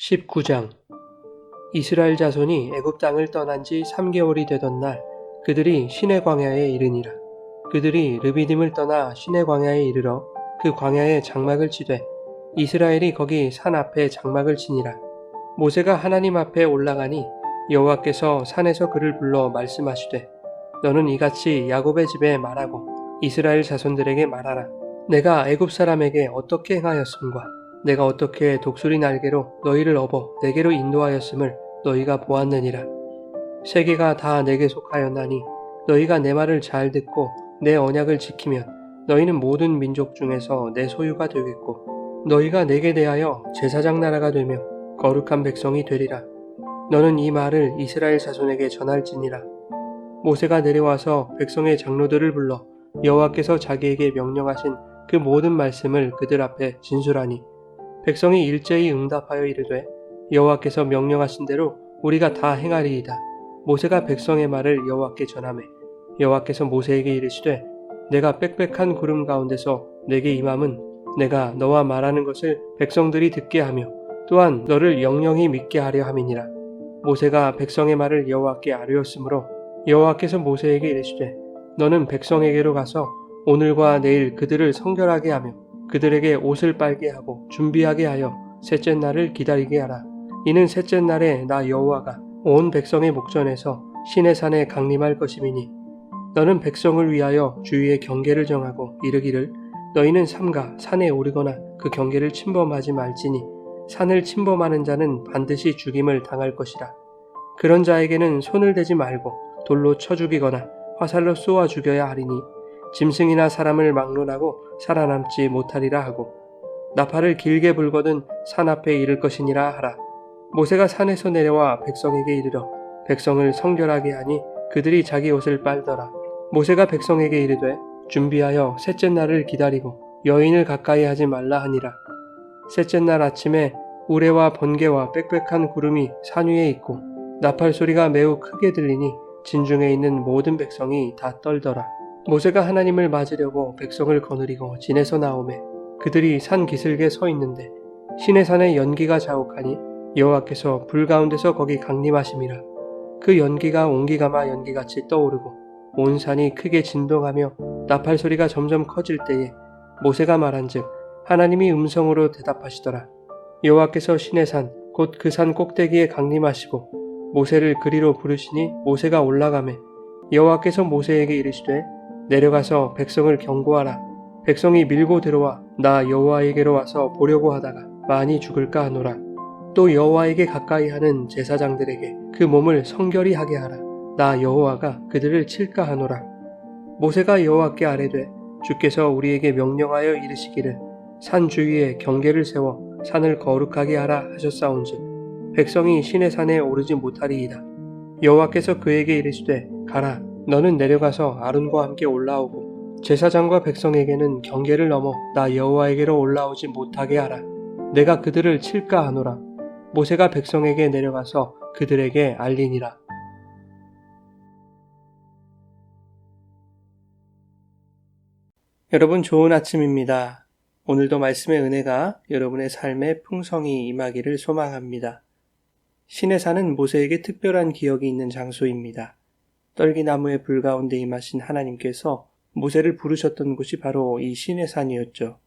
19장 이스라엘 자손이 애굽 땅을 떠난 지 3개월이 되던 날 그들이 시내 광야에 이르니라. 그들이 르비딤을 떠나 시내 광야에 이르러 그 광야에 장막을 치되 이스라엘이 거기 산 앞에 장막을 치니라. 모세가 하나님 앞에 올라가니 여호와께서 산에서 그를 불러 말씀하시되 너는 이같이 야곱의 집에 말하고 이스라엘 자손들에게 말하라. 내가 애굽 사람에게 어떻게 행하였음과 내가 어떻게 독수리 날개로 너희를 업어 내게로 인도하였음을 너희가 보았느니라. 세계가 다 내게 속하였나니 너희가 내 말을 잘 듣고 내 언약을 지키면 너희는 모든 민족 중에서 내 소유가 되겠고 너희가 내게 대하여 제사장 나라가 되며 거룩한 백성이 되리라. 너는 이 말을 이스라엘 자손에게 전할지니라. 모세가 내려와서 백성의 장로들을 불러 여호와께서 자기에게 명령하신 그 모든 말씀을 그들 앞에 진술하니 백성이 일제히 응답하여 이르되 여호와께서 명령하신 대로 우리가 다 행하리이다. 모세가 백성의 말을 여호와께 전하매 여호와께서 모세에게 이르시되 내가 빽빽한 구름 가운데서 내게 임함은 내가 너와 말하는 것을 백성들이 듣게 하며 또한 너를 영영히 믿게 하려 함이니라. 모세가 백성의 말을 여호와께 아뢰었으므로 여호와께서 모세에게 이르시되 너는 백성에게로 가서 오늘과 내일 그들을 성결하게 하며 그들에게 옷을 빨게 하고 준비하게 하여 셋째 날을 기다리게 하라. 이는 셋째 날에 나 여호와가 온 백성의 목전에서 시내산에 강림할 것임이니 너는 백성을 위하여 주위의 경계를 정하고 이르기를 너희는 삼가 산에 오르거나 그 경계를 침범하지 말지니 산을 침범하는 자는 반드시 죽임을 당할 것이라. 그런 자에게는 손을 대지 말고 돌로 쳐 죽이거나 화살로 쏘아 죽여야 하리니 짐승이나 사람을 막론하고 살아남지 못하리라 하고 나팔을 길게 불거든 산 앞에 이를 것이니라 하라. 모세가 산에서 내려와 백성에게 이르러 백성을 성결하게 하니 그들이 자기 옷을 빨더라. 모세가 백성에게 이르되 준비하여 셋째 날을 기다리고 여인을 가까이 하지 말라 하니라. 셋째 날 아침에 우레와 번개와 빽빽한 구름이 산 위에 있고 나팔 소리가 매우 크게 들리니 진중에 있는 모든 백성이 다 떨더라. 모세가 하나님을 맞으려고 백성을 거느리고 진에서 나오매 그들이 산 기슭에 서 있는데 시내산에 연기가 자욱하니 여호와께서 불 가운데서 거기 강림하심이라. 그 연기가 옹기가마 연기같이 떠오르고 온 산이 크게 진동하며 나팔 소리가 점점 커질 때에 모세가 말한즉 하나님이 음성으로 대답하시더라. 여호와께서 시내산 곧 그 산 꼭대기에 강림하시고 모세를 그리로 부르시니 모세가 올라가매 여호와께서 모세에게 이르시되 내려가서 백성을 경고하라. 백성이 밀고 들어와 나 여호와에게로 와서 보려고 하다가 많이 죽을까 하노라. 또 여호와에게 가까이 하는 제사장들에게 그 몸을 성결히 하게 하라. 나 여호와가 그들을 칠까 하노라. 모세가 여호와께 아뢰되 주께서 우리에게 명령하여 이르시기를 산 주위에 경계를 세워 산을 거룩하게 하라 하셨사온즉 백성이 시내산에 오르지 못하리이다. 여호와께서 그에게 이르시되 가라. 너는 내려가서 아론과 함께 올라오고 제사장과 백성에게는 경계를 넘어 나 여호와에게로 올라오지 못하게 하라. 내가 그들을 칠까 하노라. 모세가 백성에게 내려가서 그들에게 알리니라. 여러분 좋은 아침입니다. 오늘도 말씀의 은혜가 여러분의 삶에 풍성히 임하기를 소망합니다. 시내산은 모세에게 특별한 기억이 있는 장소입니다. 떨기나무의 불 가운데 임하신 하나님께서 모세를 부르셨던 곳이 바로 이 시내산이었죠.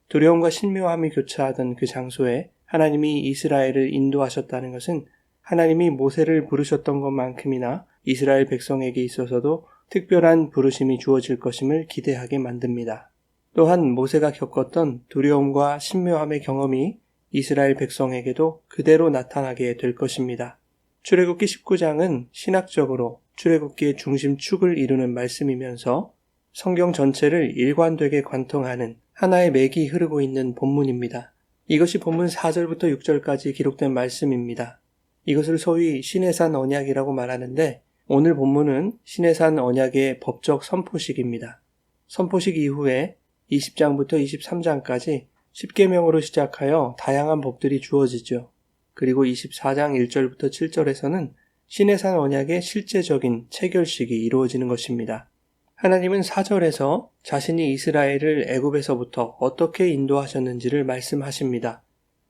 두려움과 신묘함이 교차하던 그 장소에 하나님이 이스라엘을 인도하셨다는 것은 하나님이 모세를 부르셨던 것만큼이나 이스라엘 백성에게 있어서도 특별한 부르심이 주어질 것임을 기대하게 만듭니다. 또한 모세가 겪었던 두려움과 신묘함의 경험이 이스라엘 백성에게도 그대로 나타나게 될 것입니다. 출애굽기 19장은 신학적으로 출애굽기의 중심축을 이루는 말씀이면서 성경 전체를 일관되게 관통하는 하나의 맥이 흐르고 있는 본문입니다. 이것이 본문 4절부터 6절까지 기록된 말씀입니다. 이것을 소위 시내산 언약이라고 말하는데 오늘 본문은 시내산 언약의 법적 선포식입니다. 선포식 이후에 20장부터 23장까지 10계명으로 시작하여 다양한 법들이 주어지죠. 그리고 24장 1절부터 7절에서는 시내산 언약의 실제적인 체결식이 이루어지는 것입니다. 하나님은 4절에서 자신이 이스라엘을 애굽에서부터 어떻게 인도하셨는지를 말씀하십니다.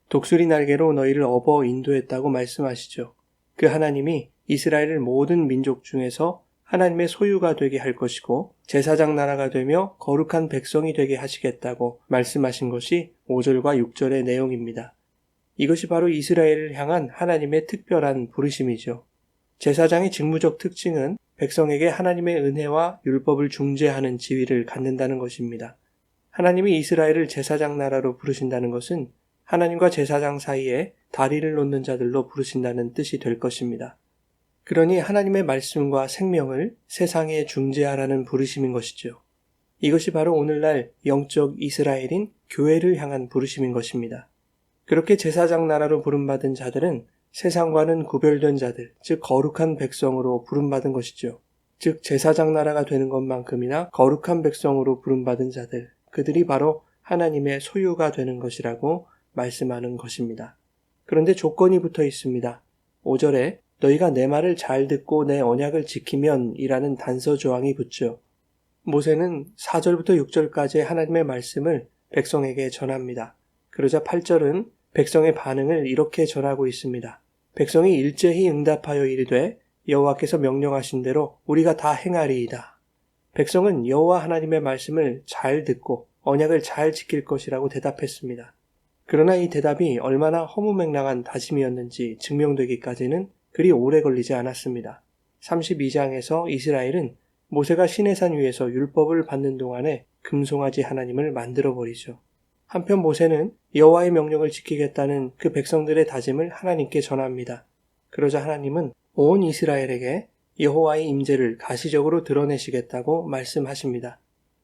독수리 날개로 너희를 업어 인도했다고 말씀하시죠. 그 하나님이 이스라엘을 모든 민족 중에서 하나님의 소유가 되게 할 것이고 제사장 나라가 되며 거룩한 백성이 되게 하시겠다고 말씀하신 것이 5절과 6절의 내용입니다. 이것이 바로 이스라엘을 향한 하나님의 특별한 부르심이죠. 제사장의 직무적 특징은 백성에게 하나님의 은혜와 율법을 중재하는 지위를 갖는다는 것입니다. 하나님이 이스라엘을 제사장 나라로 부르신다는 것은 하나님과 제사장 사이에 다리를 놓는 자들로 부르신다는 뜻이 될 것입니다. 그러니 하나님의 말씀과 생명을 세상에 중재하라는 부르심인 것이죠. 이것이 바로 오늘날 영적 이스라엘인 교회를 향한 부르심인 것입니다. 그렇게 제사장 나라로 부름받은 자들은 세상과는 구별된 자들, 즉 거룩한 백성으로 부름받은 것이죠. 즉 제사장 나라가 되는 것만큼이나 거룩한 백성으로 부름받은 자들, 그들이 바로 하나님의 소유가 되는 것이라고 말씀하는 것입니다. 그런데 조건이 붙어 있습니다. 5절에 너희가 내 말을 잘 듣고 내 언약을 지키면 이라는 단서 조항이 붙죠. 모세는 4절부터 6절까지의 하나님의 말씀을 백성에게 전합니다. 그러자 8절은 백성의 반응을 이렇게 전하고 있습니다. 백성이 일제히 응답하여 이르되 여호와께서 명령하신 대로 우리가 다 행하리이다. 백성은 여호와 하나님의 말씀을 잘 듣고 언약을 잘 지킬 것이라고 대답했습니다. 그러나 이 대답이 얼마나 허무맹랑한 다짐이었는지 증명되기까지는 그리 오래 걸리지 않았습니다. 32장에서 이스라엘은 모세가 시내산 위에서 율법을 받는 동안에 금송아지 하나님을 만들어버리죠. 한편 모세는 여호와의 명령을 지키겠다는 그 백성들의 다짐을 하나님께 전합니다. 그러자 하나님은 온 이스라엘에게 여호와의 임재를 가시적으로 드러내시겠다고 말씀하십니다.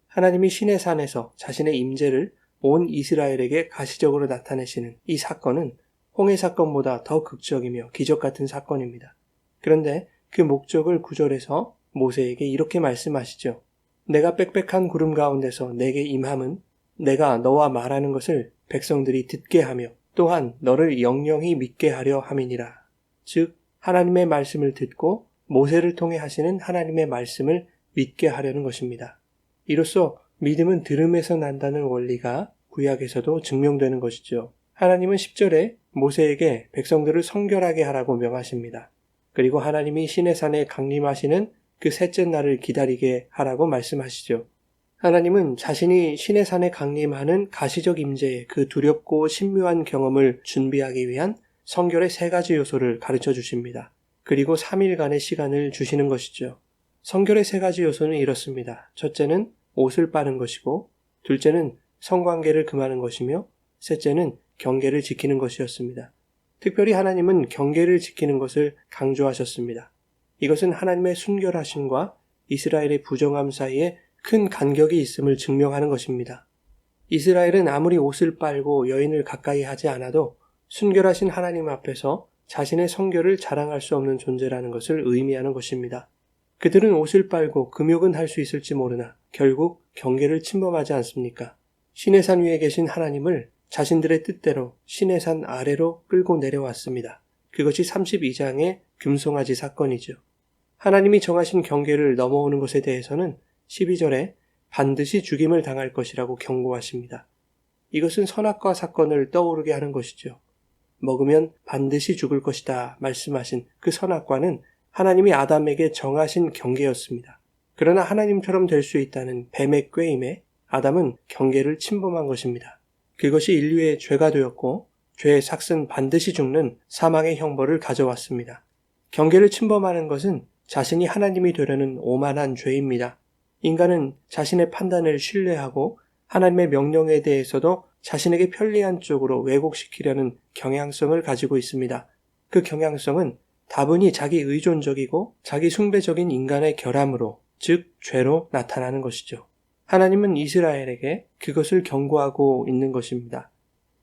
하나님이 시내산에서 자신의 임재를 온 이스라엘에게 가시적으로 나타내시는 이 사건은 홍해 사건보다 더 극적이며 기적 같은 사건입니다. 그런데 그 목적을 9절에서 모세에게 이렇게 말씀하시죠. 내가 빽빽한 구름 가운데서 내게 임함은 내가 너와 말하는 것을 백성들이 듣게 하며 또한 너를 영영히 믿게 하려 함이니라. 즉 하나님의 말씀을 듣고 모세를 통해 하시는 하나님의 말씀을 믿게 하려는 것입니다. 이로써 믿음은 들음에서 난다는 원리가 구약에서도 증명되는 것이죠. 하나님은 10절에 모세에게 백성들을 성결하게 하라고 명하십니다. 그리고 하나님이 시내산에 강림하시는 그 셋째 날을 기다리게 하라고 말씀하시죠. 하나님은 자신이 시내산에 강림하는 가시적 임재의 그 두렵고 신묘한 경험을 준비하기 위한 성결의 3가지 요소를 가르쳐 주십니다. 그리고 3일간의 시간을 주시는 것이죠. 성결의 3가지 요소는 이렇습니다. 첫째는 옷을 빠는 것이고, 둘째는 성관계를 금하는 것이며, 셋째는 경계를 지키는 것이었습니다. 특별히 하나님은 경계를 지키는 것을 강조하셨습니다. 이것은 하나님의 순결하심과 이스라엘의 부정함 사이에 큰 간격이 있음을 증명하는 것입니다. 이스라엘은 아무리 옷을 빨고 여인을 가까이 하지 않아도 순결하신 하나님 앞에서 자신의 성결을 자랑할 수 없는 존재라는 것을 의미하는 것입니다. 그들은 옷을 빨고 금욕은 할 수 있을지 모르나 결국 경계를 침범하지 않습니까? 시내산 위에 계신 하나님을 자신들의 뜻대로 시내산 아래로 끌고 내려왔습니다. 그것이 32장의 금송아지 사건이죠. 하나님이 정하신 경계를 넘어오는 것에 대해서는 12절에 반드시 죽임을 당할 것이라고 경고하십니다. 이것은 선악과 사건을 떠오르게 하는 것이죠. 먹으면 반드시 죽을 것이다 말씀하신 그 선악과는 하나님이 아담에게 정하신 경계였습니다. 그러나 하나님처럼 될 수 있다는 뱀의 꾀임에 아담은 경계를 침범한 것입니다. 그것이 인류의 죄가 되었고 죄의 삭은 반드시 죽는 사망의 형벌을 가져왔습니다. 경계를 침범하는 것은 자신이 하나님이 되려는 오만한 죄입니다. 인간은 자신의 판단을 신뢰하고 하나님의 명령에 대해서도 자신에게 편리한 쪽으로 왜곡시키려는 경향성을 가지고 있습니다. 그 경향성은 다분히 자기 의존적이고 자기 숭배적인 인간의 결함으로, 즉 죄로 나타나는 것이죠. 하나님은 이스라엘에게 그것을 경고하고 있는 것입니다.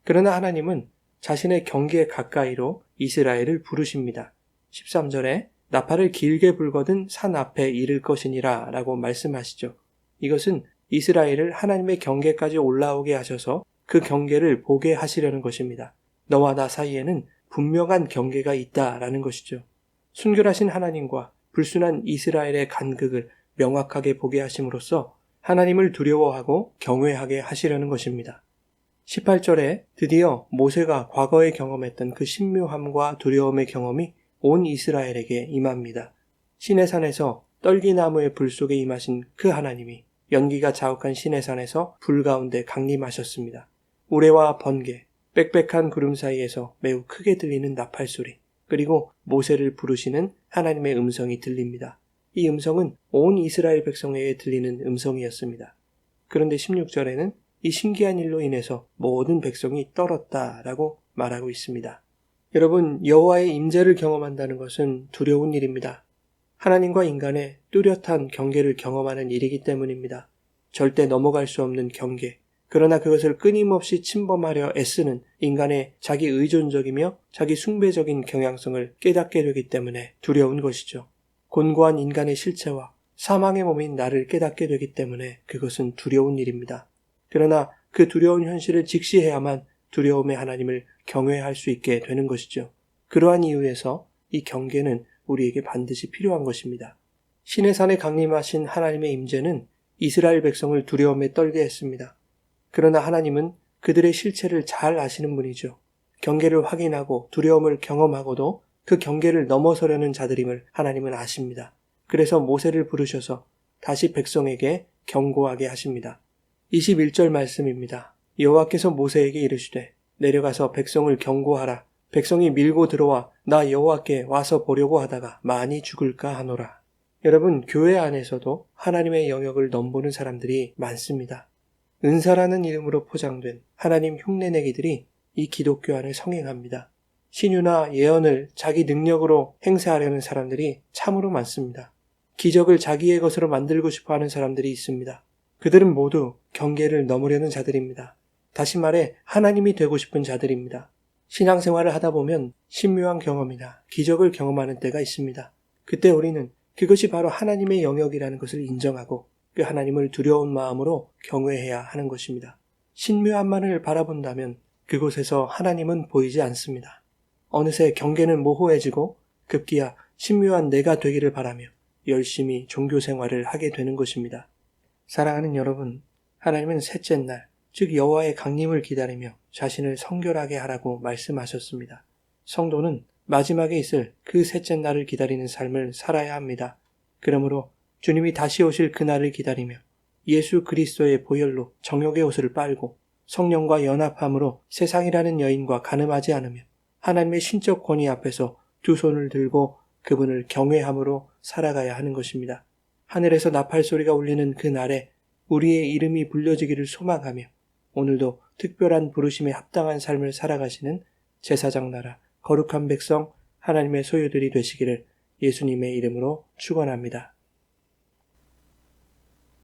그러나 하나님은 자신의 경계 가까이로 이스라엘을 부르십니다. 13절에 나팔을 길게 불거든 산 앞에 이를 것이니라 라고 말씀하시죠. 이것은 이스라엘을 하나님의 경계까지 올라오게 하셔서 그 경계를 보게 하시려는 것입니다. 너와 나 사이에는 분명한 경계가 있다라는 것이죠. 순결하신 하나님과 불순한 이스라엘의 간극을 명확하게 보게 하심으로써 하나님을 두려워하고 경외하게 하시려는 것입니다. 18절에 드디어 모세가 과거에 경험했던 그 신묘함과 두려움의 경험이 온 이스라엘에게 임합니다. 시내산에서 떨기나무의 불 속에 임하신 그 하나님이 연기가 자욱한 시내산에서 불 가운데 강림하셨습니다. 우레와 번개, 빽빽한 구름 사이에서 매우 크게 들리는 나팔소리, 그리고 모세를 부르시는 하나님의 음성이 들립니다. 이 음성은 온 이스라엘 백성에게 들리는 음성이었습니다. 그런데 16절에는 이 신기한 일로 인해서 모든 백성이 떨었다라고 말하고 있습니다. 여러분, 여호와의 임재를 경험한다는 것은 두려운 일입니다. 하나님과 인간의 뚜렷한 경계를 경험하는 일이기 때문입니다. 절대 넘어갈 수 없는 경계. 그러나 그것을 끊임없이 침범하려 애쓰는 인간의 자기 의존적이며 자기 숭배적인 경향성을 깨닫게 되기 때문에 두려운 것이죠. 곤고한 인간의 실체와 사망의 몸인 나를 깨닫게 되기 때문에 그것은 두려운 일입니다. 그러나 그 두려운 현실을 직시해야만 두려움의 하나님을 경외할 수 있게 되는 것이죠. 그러한 이유에서 이 경계는 우리에게 반드시 필요한 것입니다. 시내산에 강림하신 하나님의 임재는 이스라엘 백성을 두려움에 떨게 했습니다. 그러나 하나님은 그들의 실체를 잘 아시는 분이죠. 경계를 확인하고 두려움을 경험하고도 그 경계를 넘어서려는 자들임을 하나님은 아십니다. 그래서 모세를 부르셔서 다시 백성에게 경고하게 하십니다. 21절 말씀입니다. 여호와께서 모세에게 이르시되 내려가서 백성을 경고하라. 백성이 밀고 들어와 나 여호와께 와서 보려고 하다가 많이 죽을까 하노라. 여러분, 교회 안에서도 하나님의 영역을 넘보는 사람들이 많습니다. 은사라는 이름으로 포장된 하나님 흉내내기들이 이 기독교 안을 성행합니다. 신유나 예언을 자기 능력으로 행사하려는 사람들이 참으로 많습니다. 기적을 자기의 것으로 만들고 싶어하는 사람들이 있습니다. 그들은 모두 경계를 넘으려는 자들입니다. 다시 말해 하나님이 되고 싶은 자들입니다. 신앙생활을 하다 보면 신묘한 경험이나 기적을 경험하는 때가 있습니다. 그때 우리는 그것이 바로 하나님의 영역이라는 것을 인정하고 그 하나님을 두려운 마음으로 경외해야 하는 것입니다. 신묘함만을 바라본다면 그곳에서 하나님은 보이지 않습니다. 어느새 경계는 모호해지고 급기야 신묘한 내가 되기를 바라며 열심히 종교생활을 하게 되는 것입니다. 사랑하는 여러분, 하나님은 셋째 날, 즉 여호와의 강림을 기다리며 자신을 성결하게 하라고 말씀하셨습니다. 성도는 마지막에 있을 그 셋째 날을 기다리는 삶을 살아야 합니다. 그러므로 주님이 다시 오실 그날을 기다리며 예수 그리스도의 보혈로 정욕의 옷을 빨고 성령과 연합함으로 세상이라는 여인과 간음하지 않으며 하나님의 신적 권위 앞에서 두 손을 들고 그분을 경외함으로 살아가야 하는 것입니다. 하늘에서 나팔 소리가 울리는 그 날에 우리의 이름이 불려지기를 소망하며 오늘도 특별한 부르심에 합당한 삶을 살아가시는 제사장 나라 거룩한 백성 하나님의 소유들이 되시기를 예수님의 이름으로 축원합니다.